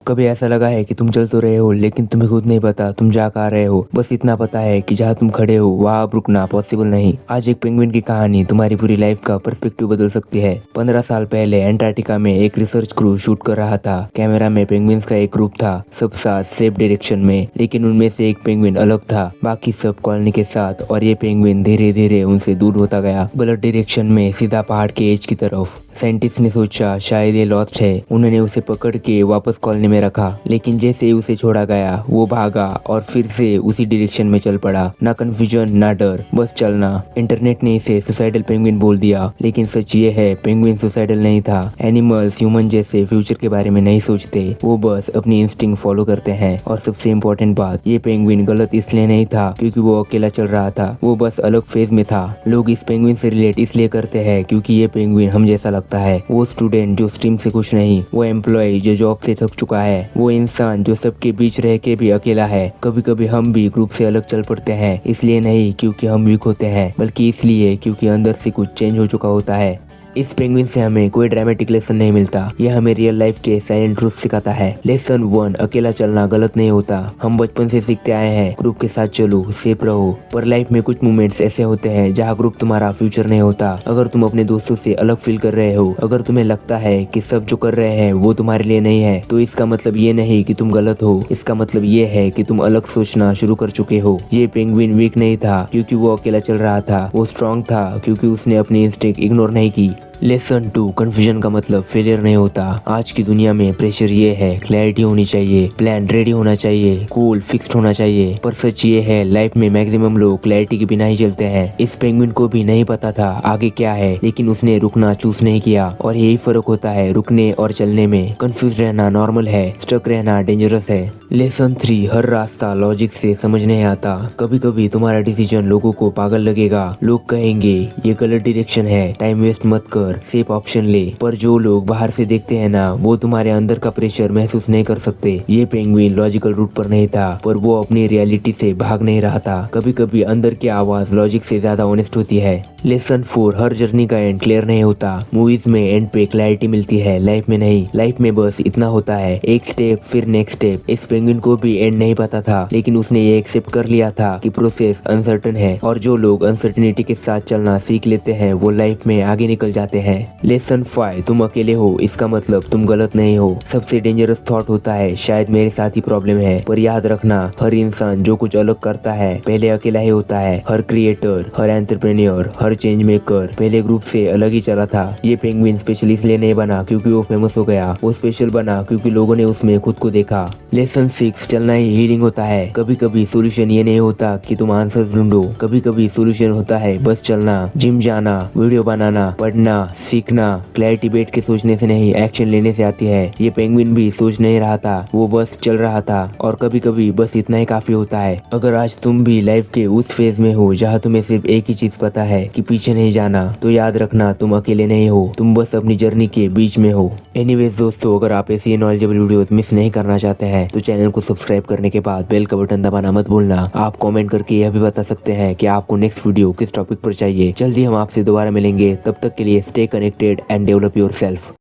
कभी ऐसा लगा है कि तुम चल तो रहे हो लेकिन तुम्हें खुद नहीं पता तुम जा कहाँ रहे हो। बस इतना पता है कि जहाँ तुम खड़े हो वहाँ अब रुकना पॉसिबल नहीं। आज एक पेंगुइन की कहानी तुम्हारी पूरी लाइफ का पर्सपेक्टिव बदल सकती है। 15 साल पहले एंटार्क्टिका में एक रिसर्च क्रू शूट कर रहा था। कैमरा में पेंगुइन्स का एक ग्रुप था, सब साथ सेफ डायरेक्शन में, लेकिन उनमें से एक पेंगुइन अलग था बाकी सब कॉलोनी के साथ। और ये पेंगुइन धीरे धीरे उनसे दूर होता गया, गलत डायरेक्शन में, सीधा पहाड़ के एज की तरफ। साइंटिस्ट ने सोचा शायद ये लॉस्ट है। उन्होंने उसे पकड़ के वापस कॉलोनी में रखा, लेकिन जैसे ही उसे छोड़ा गया वो भागा और फिर से उसी डायरेक्शन में चल पड़ा। ना कंफ्यूजन ना डर, बस चलना। इंटरनेट ने इसे सुसाइडल पेंगुइन बोल दिया, लेकिन सच ये है पेंगुइन सुसाइडल नहीं था। एनिमल्स ह्यूमन जैसे फ्यूचर के बारे में नहीं सोचते, वो बस अपनी इंस्टिंक्ट फॉलो करते हैं। और सबसे इम्पोर्टेंट बात, ये पेंगुइन गलत इसलिए नहीं था क्योंकि वो अकेला चल रहा था, वो बस अलग फेज में था। लोग इस पेंगुइन से रिलेट इसलिए करते हैं क्योंकि ये पेंगुइन हम जैसा लगता है। वो स्टूडेंट जो स्ट्रीम से खुश नहीं, वो एम्प्लॉय जो जॉब से थक चुका है, वो इंसान जो सबके बीच रह के भी अकेला है। कभी कभी हम भी ग्रुप से अलग चल पड़ते हैं, इसलिए नहीं क्योंकि हम वीक होते हैं, बल्कि इसलिए क्योंकि अंदर से कुछ चेंज हो चुका होता है। इस पेंगुइन से हमें कोई ड्रामेटिक लेसन नहीं मिलता, यह हमें रियल लाइफ के साइलेंट ट्रूथ सिखाता है। लेसन 1, अकेला चलना गलत नहीं होता। हम बचपन से सीखते आए हैं ग्रुप के साथ चलो, सेफ रहो। पर लाइफ में कुछ मोमेंट्स ऐसे होते हैं जहाँ ग्रुप तुम्हारा फ्यूचर नहीं होता। अगर तुम अपने दोस्तों से अलग फील कर रहे हो, अगर तुम्हें लगता है कि सब जो कर रहे हैं वो तुम्हारे लिए नहीं है, तो इसका मतलब ये नहीं कि तुम गलत हो, इसका मतलब ये है कि तुम अलग सोचना शुरू कर चुके हो। ये पेंगुइन वीक नहीं था क्योंकि वो अकेला चल रहा था, वो स्ट्रॉन्ग था क्योंकि उसने अपनी इंस्टिंक्ट इग्नोर नहीं की। लेसन 2, कंफ्यूजन का मतलब फेलियर नहीं होता। आज की दुनिया में प्रेशर ये है, क्लैरिटी होनी चाहिए, प्लान रेडी होना चाहिए, गोल फिक्स्ड होना चाहिए। पर सच ये है लाइफ में मैक्सिमम लोग क्लैरिटी के बिना ही चलते हैं। इस पेंगुइन को भी नहीं पता था आगे क्या है, लेकिन उसने रुकना चूज नहीं किया। और यही फर्क होता है रुकने और चलने में। कंफ्यूज रहना नॉर्मल है, स्टक रहना डेंजरस है। लेसन 3, हर रास्ता लॉजिक से समझ नहीं आता। कभी कभी तुम्हारा डिसीजन लोगों को पागल लगेगा। लोग कहेंगे ये गलत डायरेक्शन है, टाइम वेस्ट मत कर, सेफ ऑप्शन ले। पर जो लोग बाहर से देखते हैं ना, वो तुम्हारे अंदर का प्रेशर महसूस नहीं कर सकते। ये पेंगुइन लॉजिकल रूट पर नहीं था, पर वो अपनी रियलिटी से भाग नहीं रहा था। कभी कभी अंदर की आवाज लॉजिक से ज्यादा ऑनेस्ट होती है। लेसन 4, हर जर्नी का एंड क्लियर नहीं होता। मूवीज में एंड पे क्लैरिटी मिलती है, लाइफ में नहीं। लाइफ में बस इतना होता है, एक स्टेप फिर नेक्स्ट स्टेप। इस पेंगुइन को भी एंड नहीं पता था, लेकिन उसने ये एक्सेप्ट कर लिया था कि प्रोसेस अनसर्टेन है। और जो लोग अनसर्टेनिटी के साथ चलना सीख लेते हैं वो लाइफ में आगे निकल जाते हैं। लेसन 5, तुम अकेले हो इसका मतलब तुम गलत नहीं हो। सबसे डेंजरस थॉट होता है शायद मेरे साथ ही प्रॉब्लम है, पर याद रखना हर इंसान जो कुछ अलग करता है पहले अकेला ही होता है। हर क्रिएटर, हर एंटरप्रेन्योर, हर चेंज मेकर पहले ग्रुप से अलग ही चला था। ये पेंगुइन स्पेशल इसलिए नहीं बना क्योंकि वो फेमस हो गया, वो स्पेशल बना क्योंकि लोगों ने उसमें खुद को देखा। लेसन 6, चलना ही हीलिंग होता है। कभी कभी सोल्यूशन ये नहीं होता कि तुम आंसर ढूंढो, कभी कभी सोल्यूशन होता है बस चलना, जिम जाना, वीडियो बनाना, पढ़ना, सीखना। क्लैरिटी बैठ के सोचने से नहीं, एक्शन लेने से आती है। ये पेंगुइन भी सोच नहीं रहा था, वो बस चल रहा था। और कभी कभी बस इतना ही काफी होता है। अगर आज तुम भी लाइफ के उस फेज में हो जहाँ तुम्हें सिर्फ एक ही चीज पता है कि पीछे नहीं जाना, तो याद रखना तुम अकेले नहीं हो, तुम बस अपनी जर्नी के बीच में हो। एनीवेज दोस्तों, अगर आप ऐसी नॉलेजेबल वीडियोस मिस नहीं करना चाहते हैं तो चैनल को सब्सक्राइब करने के बाद बेल का बटन दबाना मत भूलना। आप कमेंट करके यह भी बता सकते हैं कि आपको नेक्स्ट वीडियो किस टॉपिक पर चाहिए। जल्दी हम आपसे दोबारा मिलेंगे, तब तक के लिए stay connected and develop yourself.